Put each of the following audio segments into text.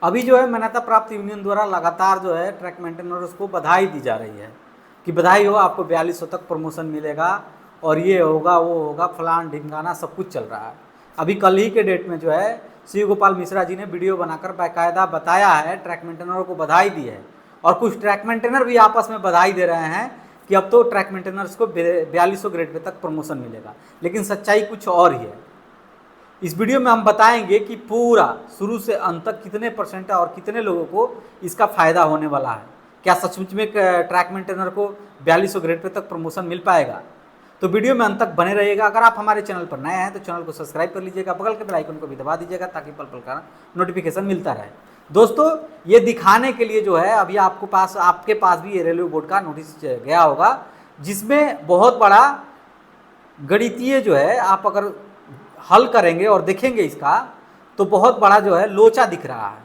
अभी जो है मान्यता प्राप्त यूनियन द्वारा लगातार जो है ट्रैक मेंटेनर्स को बधाई दी जा रही है कि बधाई हो, आपको 4200 तक प्रमोशन मिलेगा और ये होगा वो होगा, फलान ढिमकाना सब कुछ चल रहा है। अभी कल ही के डेट में जो है शिव गोपाल मिश्रा जी ने वीडियो बनाकर बाकायदा बताया है, ट्रैक मेंटेनरों को बधाई दी है और कुछ ट्रैक मेंटेनर भी आपस में बधाई दे रहे हैं कि अब तो ट्रैक मेंटेनर्स को 4200 ग्रेड पे तक प्रमोशन मिलेगा। लेकिन सच्चाई कुछ और ही है। इस वीडियो में हम बताएंगे कि पूरा शुरू से अंत तक कितने परसेंट और कितने लोगों को इसका फ़ायदा होने वाला है। क्या सचमुच में ट्रैक मेंटेनर को 4200 ग्रेड पे तक प्रमोशन मिल पाएगा? तो वीडियो में अंत तक बने रहिएगा। अगर आप हमारे चैनल पर नए हैं तो चैनल को सब्सक्राइब कर लीजिएगा, बगल के बेल आइकन को भी दबा दीजिएगा ताकि पल पल का नोटिफिकेशन मिलता रहे। दोस्तों, ये दिखाने के लिए जो है अभी आपके पास भी ये रेलवे बोर्ड का नोटिस गया होगा, जिसमें बहुत बड़ा गणितीय जो है आप अगर हल करेंगे और देखेंगे इसका तो बहुत बड़ा जो है लोचा दिख रहा है।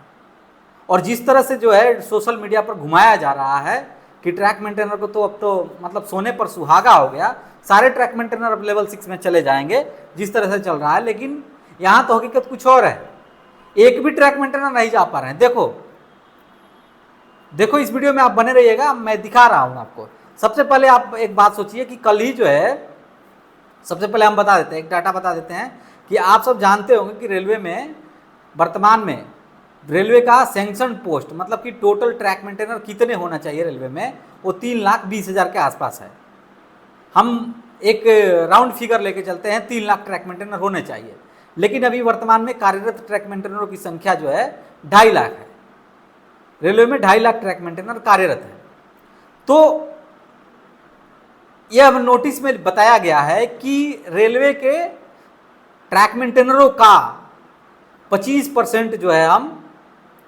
और जिस तरह से जो है सोशल मीडिया पर घुमाया जा रहा है कि ट्रैक मेंटेनर को तो अब तो मतलब सोने पर सुहागा हो गया, सारे ट्रैक मेंटेनर अब लेवल 6 में चले जाएंगे, जिस तरह से चल रहा है। लेकिन यहाँ तो हकीकत कुछ और है, एक भी ट्रैक मेंटेनर नहीं जा पा रहे हैं। देखो इस वीडियो में आप बने रहिएगा, मैं दिखा रहा हूँ आपको। सबसे पहले आप एक बात सोचिए कि कल ही जो है, सबसे पहले हम बता देते हैं, एक डाटा बता देते हैं कि आप सब जानते होंगे कि रेलवे में वर्तमान में रेलवे का सैंक्शन पोस्ट मतलब कि टोटल ट्रैक मेंटेनर कितने होना चाहिए रेलवे में, वो 3,20,000 के आसपास है। हम एक राउंड फिगर लेके चलते हैं, 3 लाख ट्रैक मेंटेनर होने चाहिए। लेकिन अभी वर्तमान में कार्यरत ट्रैक मेंटेनरों की संख्या जो है 2.5 लाख है। रेलवे में 2.5 लाख ट्रैक मेंटेनर कार्यरत है। तो यह नोटिस में बताया गया है कि रेलवे के ट्रैक मेंटेनरों का 25% जो है हम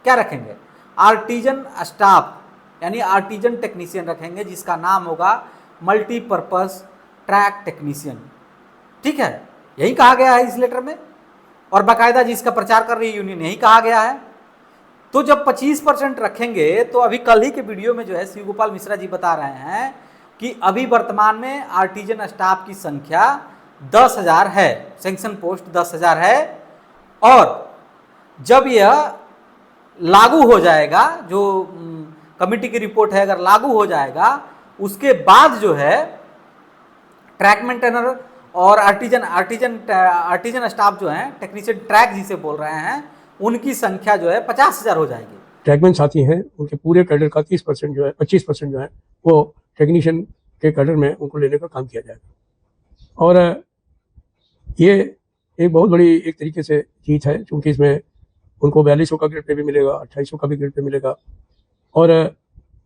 क्या रखेंगे, आर्टिजन स्टाफ यानी आर्टिजन टेक्नीशियन रखेंगे, जिसका नाम होगा मल्टीपर्पस ट्रैक टेक्नीशियन। ठीक है, यही कहा गया है इस लेटर में और बाकायदा जिसका प्रचार कर रही है यूनियन, यही कहा गया है। तो जब 25% रखेंगे तो अभी कल ही के वीडियो में जो है शिव गोपाल मिश्रा जी बता रहे हैं कि अभी वर्तमान में आर्टिजन स्टाफ की संख्या 10,000 है, सैंक्शन पोस्ट 10,000 है। और जब यह लागू हो जाएगा, जो कमिटी की रिपोर्ट है, अगर लागू हो जाएगा, उसके बाद जो है ट्रैक मेंटेनर और आर्टिजन स्टाफ जो है, टेक्नीशियन ट्रैक जिसे बोल रहे हैं, उनकी संख्या जो है 50,000 हो जाएगी। ट्रैकमैन साथी हैं, उनके पूरे कैडर का 30% जो है, 25% जो है वो टेक्नीशियन के कैडर में उनको लेने का काम किया जाएगा। और ये एक बहुत बड़ी एक तरीके से चीज़ है, क्योंकि इसमें उनको 4200 का ग्रेड पे भी मिलेगा, 2800 का भी ग्रेड पे मिलेगा और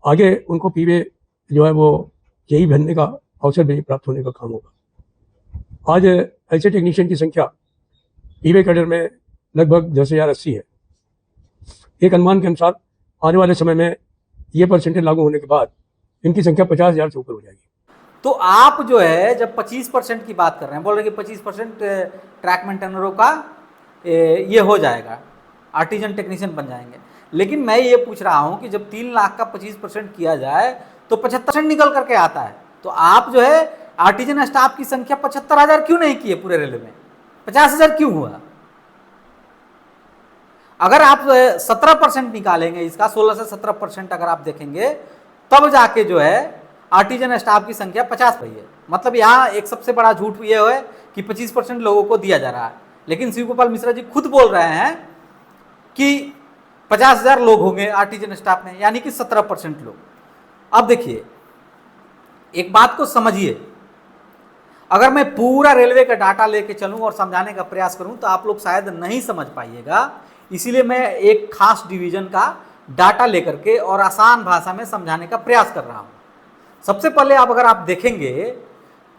आगे उनको पीवे जो है वो यही बनने का अवसर भी प्राप्त होने का काम होगा। आज ऐसे टेक्नीशियन की संख्या पीवे कैडर में लगभग 10,080 है। एक अनुमान के अनुसार आने वाले समय में ये परसेंटेज लागू होने के बाद इनकी संख्या 50,000 से ऊपर हो जाएगी। तो आप जो है जब 25% की बात कर रहे हैं, बोल रहे हैं कि 25% ट्रैक मेंटेनरों का ये हो जाएगा, आर्टिजन टेक्नीशियन बन जाएंगे। लेकिन मैं ये पूछ रहा हूँ कि जब 3 लाख का 25% किया जाए तो 75% निकल करके आता है। तो आप जो है आर्टिजन स्टाफ की संख्या 75,000 क्यों नहीं की है पूरे रेलवे में, 50,000 क्यों हुआ? अगर आप 17% निकालेंगे इसका, 16 से 17% अगर आप देखेंगे, तब जाके जो है आर्टिजन स्टाफ की संख्या 50 हुई है। मतलब यहाँ एक सबसे बड़ा झूठ ये है कि 25% लोगों को दिया जा रहा है, लेकिन शिव गोपाल मिश्रा जी खुद बोल रहे हैं कि 50,000 लोग होंगे आर्टिजन स्टाफ में, यानी कि 17% लोग। अब देखिए, एक बात को समझिए, अगर मैं पूरा रेलवे का डाटा लेके चलूं और समझाने का प्रयास करूं तो आप लोग शायद नहीं समझ पाइएगा। इसीलिए मैं एक खास डिवीजन का डाटा लेकर के और आसान भाषा में समझाने का प्रयास कर रहा हूं। सबसे पहले अगर आप देखेंगे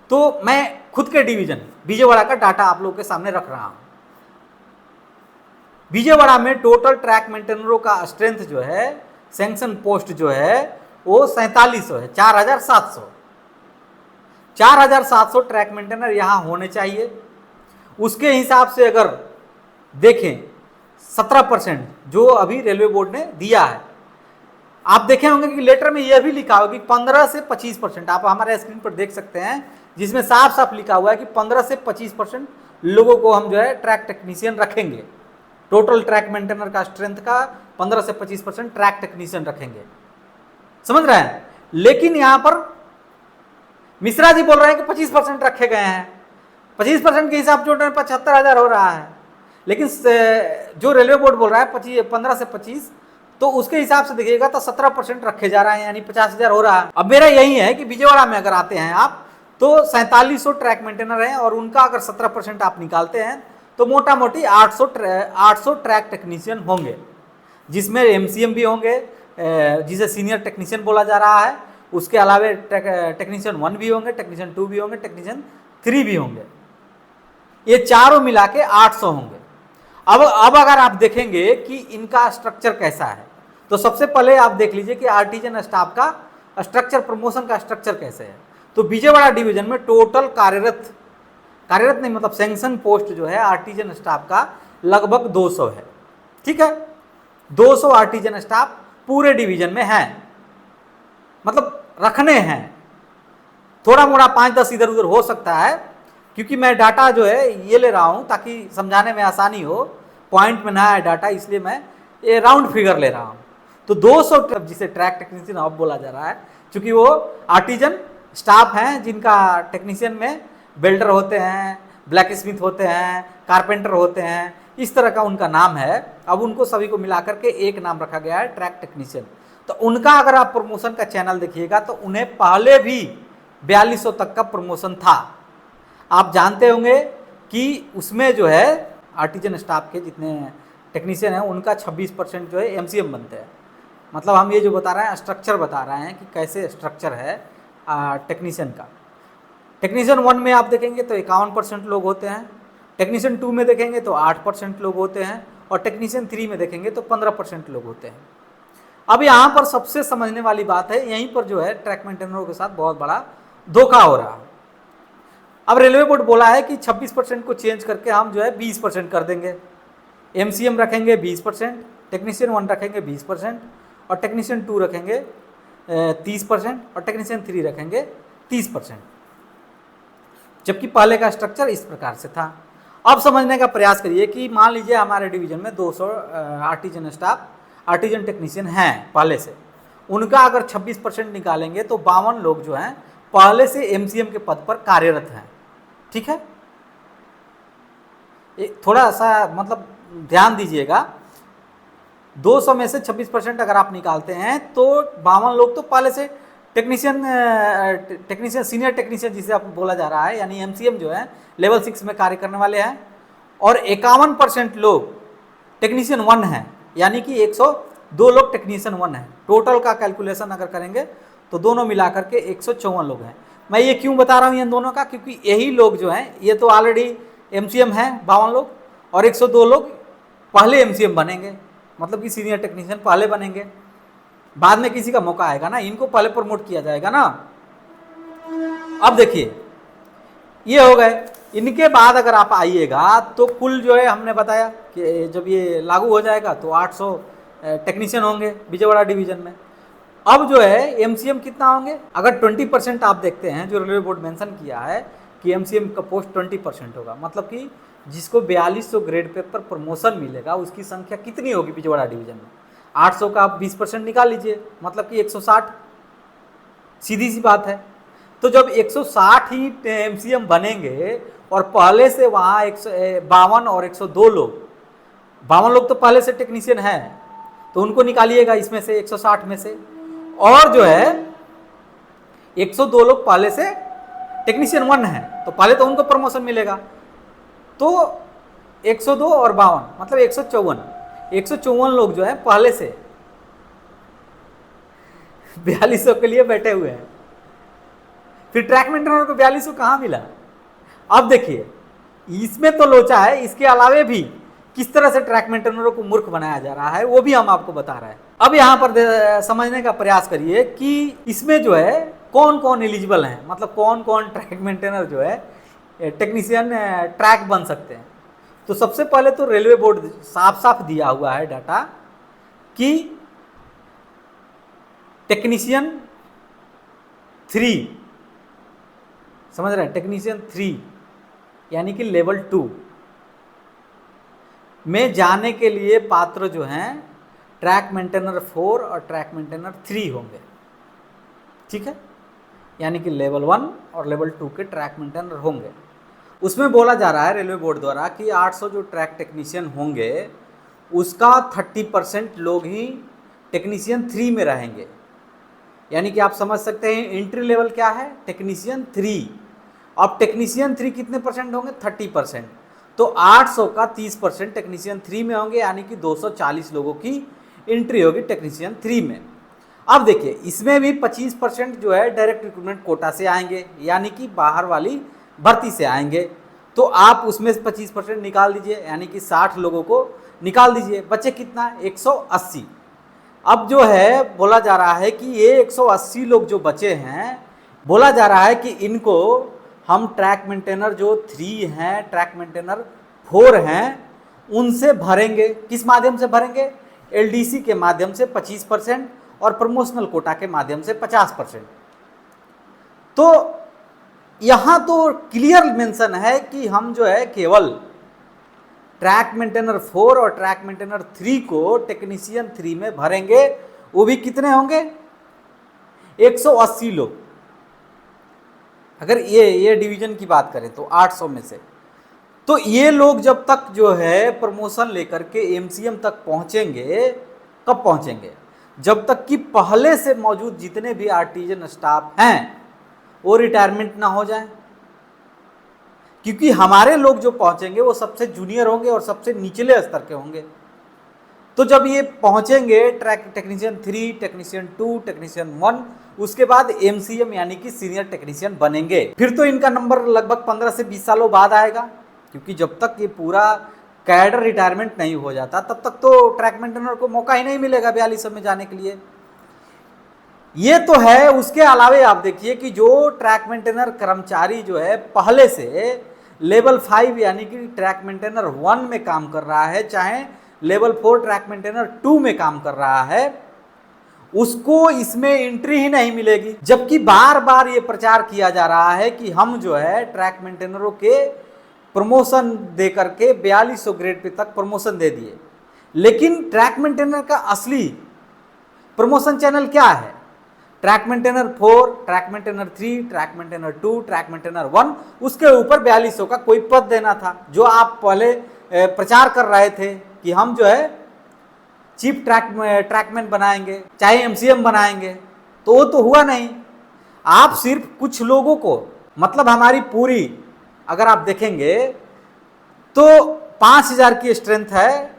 तो मैं खुद के डिवीजन विजयवाड़ा का डाटा आप लोगों के सामने रख रहा हूं। विजयवाड़ा में टोटल ट्रैक मेंटेनरों का स्ट्रेंथ जो है, सैंक्शन पोस्ट जो है वो 4700 है, 4,700 ट्रैक मेंटेनर यहां होने चाहिए। उसके हिसाब से अगर देखें 17% जो अभी रेलवे बोर्ड ने दिया है, आप देखे होंगे कि लेटर में यह भी लिखा होगा कि 15 से 25%, आप हमारे स्क्रीन पर देख सकते हैं, जिसमें साफ साफ लिखा हुआ है कि 15 से 25% लोगों को हम जो है ट्रैक टेक्नीशियन रखेंगे। टोटल ट्रैक मेंटेनर का स्ट्रेंथ का 15 से 25% ट्रैक टेक्नीशियन रखेंगे, समझ रहे हैं। लेकिन यहां पर मिश्रा जी बोल रहे हैं कि 25% रखे गए हैं, 25% के हिसाब से 75,000 हो रहा है। लेकिन जो रेलवे बोर्ड बोल रहा है 15 से 25, तो उसके हिसाब से देखिएगा तो 17% रखे जा रहे हैं, यानी 50,000 हो रहा है। अब मेरा यही है कि विजयवाड़ा में अगर आते हैं आप तो 4700 ट्रैक मेंटेनर हैं और उनका अगर 17% आप निकालते हैं तो मोटा मोटी 800 ट्रैक टेक्नीशियन होंगे, जिसमें एमसीएम भी होंगे, जिसे सीनियर टेक्नीशियन बोला जा रहा है। उसके अलावे टेक्नीशियन 1 भी होंगे, टेक्नीशियन 2 भी होंगे, टेक्नीशियन 3 भी होंगे। ये चारों मिला के 800 होंगे। अब अगर आप देखेंगे कि इनका स्ट्रक्चर कैसा है, तो सबसे पहले आप देख लीजिए कि आर्टिजन स्टाफ का स्ट्रक्चर, प्रमोशन का स्ट्रक्चर कैसे है। तो विजयवाड़ा डिवीजन में टोटल कार्यरत नहीं मतलब सैंक्शन पोस्ट जो है आर्टिजन स्टाफ का लगभग 200 है, ठीक है। 200 आर्टिजन स्टाफ पूरे डिवीजन में है, मतलब रखने हैं। थोड़ा मोड़ा 5-10 इधर उधर हो सकता है, क्योंकि मैं डाटा जो है ये ले रहा हूं ताकि समझाने में आसानी हो, पॉइंट में ना आए डाटा, इसलिए मैं ये राउंड फिगर ले रहा हूं। तो 200 जिसे ट्रैक टेक्नीशियन अब बोला जा रहा है, क्योंकि वो आर्टिजन स्टाफ हैं जिनका टेक्नीशियन में वेल्डर होते हैं, ब्लैक स्मिथ होते हैं, कारपेंटर होते हैं, इस तरह का उनका नाम है। अब उनको सभी को मिलाकर के एक नाम रखा गया है, ट्रैक टेक्नीशियन। तो उनका अगर आप प्रमोशन का चैनल देखिएगा तो उन्हें पहले भी 4200 तक का प्रमोशन था। आप जानते होंगे कि उसमें जो है आर्टिजन स्टाफ के जितने टेक्नीशियन हैं उनका 26% जो है एमसीएम बनते हैं। मतलब हम ये जो बता रहे हैं स्ट्रक्चर बता रहे हैं कि कैसे स्ट्रक्चर है टेक्नीशियन का। टेक्नीशियन 1 में आप देखेंगे तो 51% लोग होते हैं, टेक्नीशियन 2 में देखेंगे तो 8% लोग होते हैं, और टेक्नीशियन 3 में देखेंगे तो 15% लोग होते हैं। अब यहाँ पर सबसे समझने वाली बात है, यहीं पर जो है ट्रैक मेंटेनरों के साथ बहुत बड़ा धोखा हो रहा है। अब रेलवे बोर्ड बोला है कि 26% को चेंज करके हम जो है 20% कर देंगे, एमसीएम रखेंगे 20%, टेक्नीशियन 1 रखेंगे 20%, और टेक्नीशियन 2 रखेंगे 30%, और टेक्नीशियन 3 रखेंगे 30%, जबकि पहले का स्ट्रक्चर इस प्रकार से था। अब समझने का प्रयास करिए कि मान लीजिए हमारे डिवीजन में 200 आर्टिजन स्टाफ, आर्टिजन टेक्नीशियन हैं पहले से, उनका अगर 26% निकालेंगे तो 52 लोग जो हैं पहले से एमसीएम के पद पर कार्यरत हैं, ठीक है। थोड़ा सा मतलब ध्यान दीजिएगा, 200 में से 26% अगर आप निकालते हैं तो 52 लोग तो पहले से टेक्नीशियन सीनियर टेक्नीशियन जिसे आप बोला जा रहा है, यानी एमसीएम जो है लेवल 6 में कार्य करने वाले हैं, और 51% लोग टेक्नीशियन 1 हैं, यानी कि 102 लोग टेक्नीशियन 1 हैं। टोटल का कैलकुलेशन अगर करेंगे तो दोनों मिलाकर के 154 लोग हैं। मैं ये क्यों बता रहा हूँ इन दोनों का, क्योंकि यही लोग जो हैं ये तो ऑलरेडी एमसीएम हैं 52 लोग, और 102 लोग पहले एमसीएम बनेंगे, मतलब कि सीनियर टेक्नीशियन पहले बनेंगे। बाद में किसी का मौका आएगा ना, इनको पहले प्रमोट किया जाएगा ना। अब देखिए ये हो गए, इनके बाद अगर आप आइएगा तो कुल जो है हमने बताया कि जब ये लागू हो जाएगा तो 800 टेक्नीशियन होंगे विजयवाड़ा डिवीजन में। अब जो है एमसीएम कितना होंगे, अगर 20% आप देखते हैं जो रेलवे बोर्ड मेंशन किया है कि एमसीएम का पोस्ट 20% होगा, मतलब कि जिसको 4200 ग्रेड पे पर प्रमोशन मिलेगा उसकी संख्या कितनी होगी विजयवाड़ा डिवीजन में। 800 का आप 20% निकाल लीजिए, मतलब कि 160, सीधी सी बात है। तो जब 160 ही एमसीएम बनेंगे और पहले से वहाँ 152 और 102 लोग, 52 लोग तो पहले से टेक्नीशियन है, तो उनको निकालिएगा इसमें से 160 में से, और जो है 102 लोग पहले से टेक्नीशियन 1 है, तो पहले तो उनको प्रमोशन मिलेगा। तो 102 और 52 मतलब 154 लोग जो है पहले से 4200 के लिए बैठे हुए हैं। फिर ट्रैक मेंटेनर को 4200 कहाँ मिला। अब देखिए इसमें तो लोचा है, इसके अलावे भी किस तरह से ट्रैक मेंटेनरों को मूर्ख बनाया जा रहा है वो भी हम आपको बता रहे हैं। अब यहाँ पर समझने का प्रयास करिए कि इसमें जो है कौन कौन एलिजिबल हैं, मतलब कौन कौन ट्रैक मेंटेनर जो है टेक्नीशियन ट्रैक बन सकते हैं। तो सबसे पहले तो रेलवे बोर्ड साफ साफ दिया हुआ है डाटा कि टेक्नीशियन 3, समझ रहे हैं, टेक्नीशियन 3 यानी कि लेवल 2, में जाने के लिए पात्र जो हैं ट्रैक मेंटेनर 4 और ट्रैक मेंटेनर 3 होंगे। ठीक है, यानी कि लेवल 1 और लेवल 2 के ट्रैक मेंटेनर होंगे। उसमें बोला जा रहा है रेलवे बोर्ड द्वारा कि 800 जो ट्रैक टेक्नीशियन होंगे उसका 30% लोग ही टेक्नीशियन 3 में रहेंगे। यानी कि आप समझ सकते हैं एंट्री लेवल क्या है, टेक्नीशियन 3। अब टेक्नीशियन 3 कितने परसेंट होंगे, 30%। तो 800 का 30% टेक्नीशियन 3 में होंगे, यानी कि 240 लोगों की एंट्री होगी टेक्नीशियन 3 में। अब देखिए इसमें भी 25% जो है डायरेक्ट रिक्रूटमेंट कोटा से आएंगे, यानी कि बाहर वाली भर्ती से आएंगे। तो आप उसमें से 25% निकाल दीजिए, यानी कि 60 लोगों को निकाल दीजिए, बचे कितना, 180। अब जो है बोला जा रहा है कि ये 180 लोग जो बचे हैं, बोला जा रहा है कि इनको हम ट्रैक मेंटेनर जो 3 हैं, ट्रैक मेंटेनर 4 हैं, उनसे भरेंगे। किस माध्यम से भरेंगे, एलडीसी के माध्यम से 25% और प्रमोशनल कोटा के माध्यम से 50%। तो यहाँ तो क्लियर मेंशन है कि हम जो है केवल ट्रैक मेंटेनर 4 और ट्रैक मेंटेनर 3 को टेक्नीशियन 3 में भरेंगे। वो भी कितने होंगे, 180 लोग। अगर ये डिवीजन की बात करें तो 800 में से, तो ये लोग जब तक जो है प्रमोशन लेकर के एमसीएम तक पहुंचेंगे, कब पहुंचेंगे, जब तक कि पहले से मौजूद जितने भी आर्टिजन स्टाफ हैं वो रिटायरमेंट ना हो जाए। क्योंकि हमारे लोग जो पहुंचेंगे वो सबसे जूनियर होंगे और सबसे निचले स्तर के होंगे। तो जब ये पहुंचेंगे ट्रैक टेक्नीशियन 3, टेक्नीशियन 2, टेक्नीशियन 1, उसके बाद एमसीएम यानी कि सीनियर टेक्नीशियन बनेंगे। फिर तो इनका नंबर लगभग 15 से 20 सालों बाद आएगा, क्योंकि जब तक ये पूरा कैडर रिटायरमेंट नहीं हो जाता तब तक तो ट्रैक मेंटेनर को मौका ही नहीं मिलेगा 4200 में जाने के लिए। ये तो है। उसके अलावे आप देखिए कि जो ट्रैक मेंटेनर कर्मचारी जो है पहले से लेवल 5 यानी कि ट्रैक मेंटेनर 1 में काम कर रहा है, चाहे लेवल 4 ट्रैक मेंटेनर 2 में काम कर रहा है, उसको इसमें एंट्री ही नहीं मिलेगी। जबकि बार बार ये प्रचार किया जा रहा है कि हम जो है ट्रैक मेंटेनरों के प्रमोशन दे करके 4200 ग्रेड पे तक प्रमोशन दे दिए। लेकिन ट्रैक मेंटेनर का असली प्रमोशन चैनल क्या है, track maintainer 4, track maintainer 3, track maintainer 2, track maintainer 1, उसके ऊपर 4200 का कोई पद देना था। जो आप पहले प्रचार कर रहे थे कि हम जो है चीफ ट्रैकमैन बनाएंगे, चाहे एमसीएम बनाएंगे, तो वो तो हुआ नहीं। आप सिर्फ कुछ लोगों को, मतलब हमारी पूरी अगर आप देखेंगे तो 5000 की स्ट्रेंथ है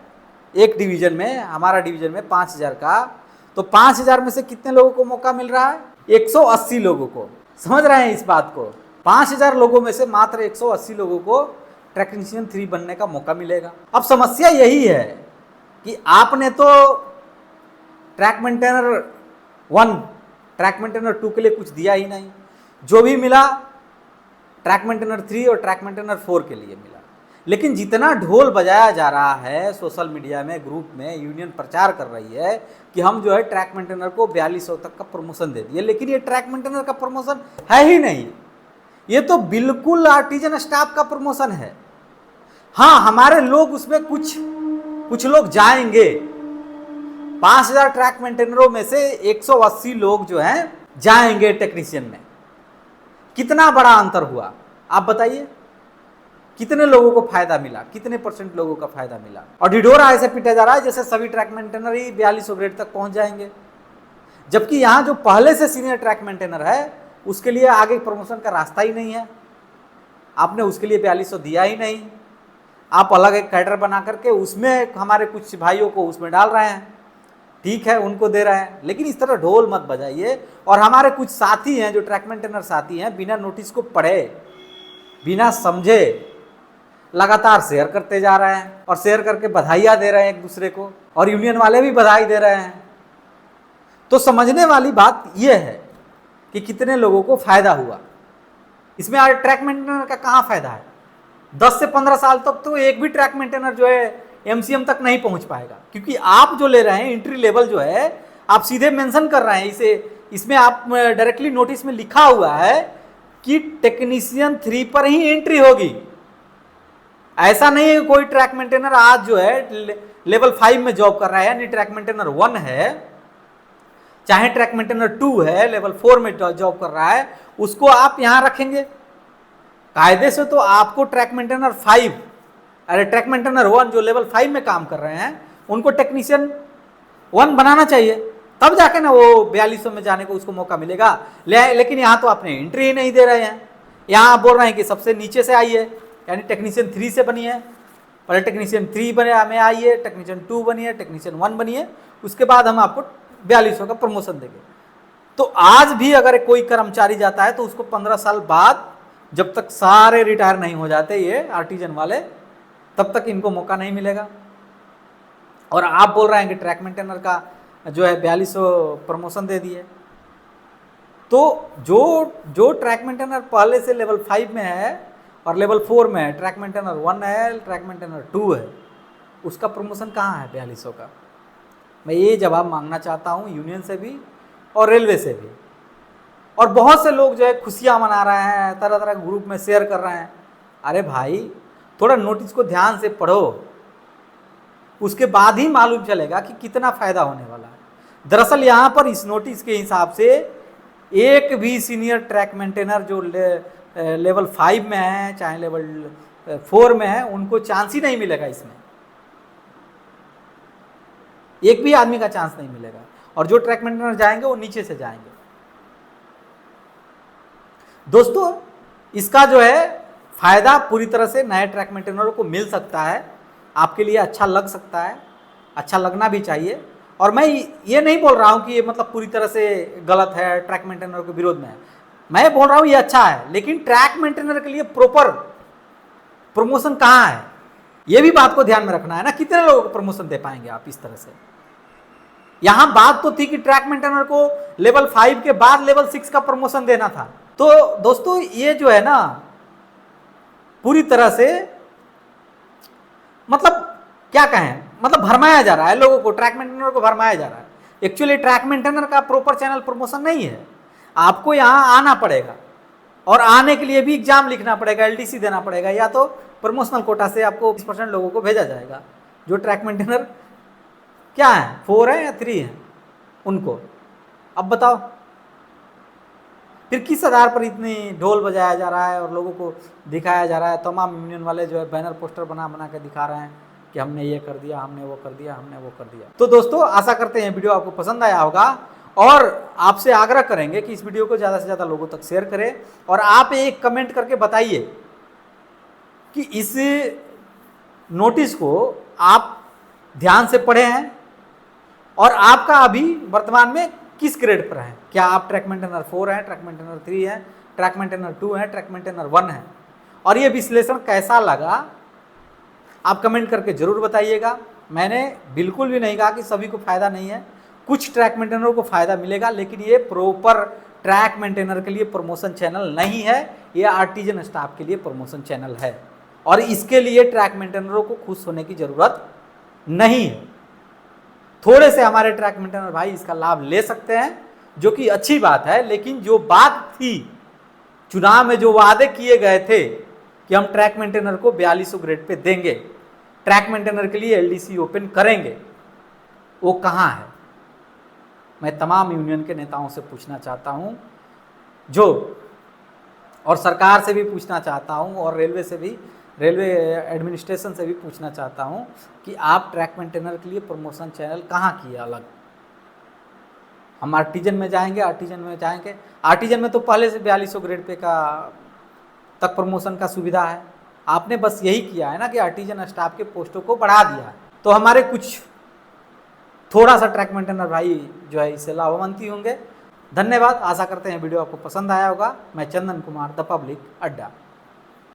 एक डिवीजन में, हमारा डिवीजन में 5000 का, तो 5000 में से कितने लोगों को मौका मिल रहा है, 180 लोगों को। समझ रहे हैं इस बात को, 5000 लोगों में से मात्र 180 लोगों को टेक्नीशियन 3 बनने का मौका मिलेगा। अब समस्या यही है कि आपने तो ट्रैक मेंटेनर 1, ट्रैक मेंटेनर 2 के लिए कुछ दिया ही नहीं, जो भी मिला ट्रैक मेंटेनर 3 और ट्रैक मेंटेनर 4 के लिए मिला। लेकिन जितना ढोल बजाया जा रहा है सोशल मीडिया में, ग्रुप में, यूनियन प्रचार कर रही है कि हम जो है ट्रैक मेंटेनर को 4200 तक का प्रमोशन दे दिए, लेकिन ये ट्रैक मेंटेनर का प्रमोशन है ही नहीं। ये तो बिल्कुल आर्टिजन स्टाफ का प्रमोशन है। हाँ, हमारे लोग उसमें कुछ लोग जाएंगे। 5000 ट्रैक मेंटेनरों में से 180 लोग जो हैं जाएंगे टेक्नीशियन में। कितना बड़ा अंतर हुआ आप बताइए, कितने लोगों को फायदा मिला, कितने % लोगों का फायदा मिला। और ढिढोरा ऐसे पीटा जा रहा है जैसे सभी ट्रैक मेंटेनर ही 4200 ग्रेड तक पहुंच जाएंगे, जबकि यहाँ जो पहले से सीनियर ट्रैक मेंटेनर है उसके लिए आगे प्रमोशन का रास्ता ही नहीं है। आपने उसके लिए 4200 दिया ही नहीं, आप अलग एक कैडर बना करके उसमें हमारे कुछ भाइयों को उसमें डाल रहे हैं, ठीक है, उनको दे रहे हैं। लेकिन इस तरह ढोल मत बजाइए। और हमारे कुछ साथी हैं जो ट्रैक मेंटेनर साथी हैं, बिना नोटिस को पढ़े, बिना समझे लगातार शेयर करते जा रहे हैं और शेयर करके बधाइयाँ दे रहे हैं एक दूसरे को, और यूनियन वाले भी बधाई दे रहे हैं। तो समझने वाली बात यह है कि कितने लोगों को फायदा हुआ इसमें। आज ट्रैक मेंटेनर का कहाँ फायदा है, 10 से 15 साल तक तो एक भी ट्रैक मेंटेनर जो है एमसीएम तक नहीं पहुंच पाएगा, क्योंकि आप जो ले रहे हैं एंट्री लेवल जो है, आप सीधे मेंशन कर रहे हैं, इसमें आप डायरेक्टली नोटिस में लिखा हुआ है कि टेक्नीशियन 3 पर ही एंट्री होगी। ऐसा नहीं है कि कोई ट्रैक मेंटेनर आज जो है लेवल 5 में जॉब कर रहा है, यानी ट्रैक मेंटेनर 1 है, चाहे ट्रैक मेंटेनर 2 है, लेवल 4 में जॉब कर रहा है, उसको आप यहां रखेंगे कायदे से। तो आपको ट्रैक मेंटेनर 5, अरे ट्रैक मेंटेनर 1 जो लेवल 5 में काम कर रहे हैं, उनको टेक्नीशियन 1 बनाना चाहिए, तब जाके ना वो 4200 में जाने को उसको मौका मिलेगा। लेकिन यहाँ तो आपने एंट्री ही नहीं दे रहे हैं। यहाँ आप बोल रहे हैं कि सबसे नीचे से आइए, यानी टेक्नीशियन 3 से बनिए, पहले टेक्नीशियन 3 में आइए, टेक्नीशियन 2 बनिए, टेक्नीशियन 1 बनिए, उसके बाद हम आपको 4200 का प्रमोशन देंगे। तो आज भी अगर कोई कर्मचारी जाता है तो उसको 15 साल बाद, जब तक सारे रिटायर नहीं हो जाते ये आर्टिजन वाले, तब तक इनको मौका नहीं मिलेगा। और आप बोल रहे हैं कि ट्रैक मेंटेनर का जो है 4200 प्रमोशन दे दिए। तो जो ट्रैक मेंटेनर पहले से लेवल 5 में है और लेवल 4 में है, ट्रैक मेंटेनर 1 है, ट्रैक मेंटेनर 2 है, उसका प्रमोशन कहाँ है 4200 का? मैं ये जवाब मांगना चाहता हूँ यूनियन से भी और रेलवे से भी। और बहुत से लोग जो है खुशियाँ मना रहे हैं, तरह तरह के ग्रुप में शेयर कर रहे हैं। अरे भाई, थोड़ा नोटिस को ध्यान से पढ़ो, उसके बाद ही मालूम चलेगा कि कितना फ़ायदा होने वाला है। दरअसल यहाँ पर इस नोटिस के हिसाब से एक भी सीनियर ट्रैक मेंटेनर जो लेवल 5 में है, चाहे लेवल 4 में है, उनको चांस ही नहीं मिलेगा इसमें। एक भी आदमी का चांस नहीं मिलेगा। और जो ट्रैक मेंटेनर जाएंगे वो नीचे से जाएंगे। दोस्तों, इसका जो है फायदा पूरी तरह से नए ट्रैक मेंटेनरों को मिल सकता है। आपके लिए अच्छा लग सकता है, अच्छा लगना भी चाहिए। और मैं ये नहीं बोल रहा हूँ कि ये मतलब पूरी तरह से गलत है, ट्रैक मेंटेनर के विरोध में है। मैं बोल रहा हूँ ये अच्छा है, लेकिन ट्रैक मेंटेनर के लिए प्रॉपर प्रमोशन कहाँ है, ये भी बात को ध्यान में रखना है ना। कितने लोगों को प्रमोशन दे पाएंगे आप इस तरह से? यहां बात तो थी कि ट्रैक मेंटेनर को लेवल 5 के बाद लेवल 6 का प्रमोशन देना था। तो दोस्तों, ये जो है ना पूरी तरह से मतलब क्या कहें, मतलब भरमाया जा रहा है लोगों को, ट्रैक मेंटेनर को भरमाया जा रहा है। एक्चुअली ट्रैक मेंटेनर का प्रॉपर चैनल प्रमोशन नहीं है। आपको यहाँ आना पड़ेगा और आने के लिए भी एग्जाम लिखना पड़ेगा, LDC देना पड़ेगा, या तो प्रमोशनल कोटा से आपको 20% लोगों को भेजा जाएगा। जो ट्रैक मेंटेनर क्या है, 4 है या 3 है, उनको अब बताओ फिर किस आधार पर इतनी ढोल बजाया जा रहा है और लोगों को दिखाया जा रहा है। तमाम यूनियन वाले जो है बैनर पोस्टर बना बना के दिखा रहे हैं कि हमने ये कर दिया, हमने वो कर दिया, हमने वो कर दिया। तो दोस्तों, आशा करते हैं वीडियो आपको पसंद आया होगा और आपसे आग्रह करेंगे कि इस वीडियो को ज़्यादा से ज़्यादा लोगों तक शेयर करें। और आप एक कमेंट करके बताइए कि इस नोटिस को आप ध्यान से पढ़े हैं और आपका अभी वर्तमान में किस ग्रेड पर है। क्या आप ट्रैक मेंटेनर 4 है, ट्रैक मेंटेनर 3 है, ट्रैक मेंटेनर 2 है, ट्रैक मेंटेनर 1 है? और ये विश्लेषण कैसा लगा आप कमेंट करके जरूर बताइएगा। मैंने बिल्कुल भी नहीं कहा कि सभी को फायदा नहीं है, कुछ ट्रैक मेंटेनर को फायदा मिलेगा, लेकिन ये प्रॉपर ट्रैक मेंटेनर के लिए प्रमोशन चैनल नहीं है, ये आर्टिजन स्टाफ के लिए प्रमोशन चैनल है। और इसके लिए ट्रैक मेंटेनरों को खुश होने की जरूरत नहीं है। थोड़े से हमारे ट्रैक मेंटेनर भाई इसका लाभ ले सकते हैं, जो कि अच्छी बात है। लेकिन जो बात थी, चुनाव में जो वादे किए गए थे कि हम ट्रैक मेंटेनर को 4200 ग्रेड पे देंगे, ट्रैक मेंटेनर के लिए LDC ओपन करेंगे, वो कहाँ है? मैं तमाम यूनियन के नेताओं से पूछना चाहता हूँ, और सरकार से भी पूछना चाहता हूँ, और रेलवे से भी, रेलवे एडमिनिस्ट्रेशन से भी पूछना चाहता हूँ कि आप ट्रैक मेंटेनर के लिए प्रमोशन चैनल कहाँ किए अलग? हम आर्टिजन में जाएंगे, आर्टिजन में तो पहले से 4200 ग्रेड पे का तक प्रमोशन का सुविधा है। आपने बस यही किया है ना कि आर्टिजन स्टाफ के पोस्टों को बढ़ा दिया है। तो हमारे कुछ थोड़ा सा ट्रैक मेंटेनर भाई जो है इससे लाभान्वित होंगे। धन्यवाद। आशा करते हैं वीडियो आपको पसंद आया होगा। मैं चंदन कुमार, द पब्लिक अड्डा।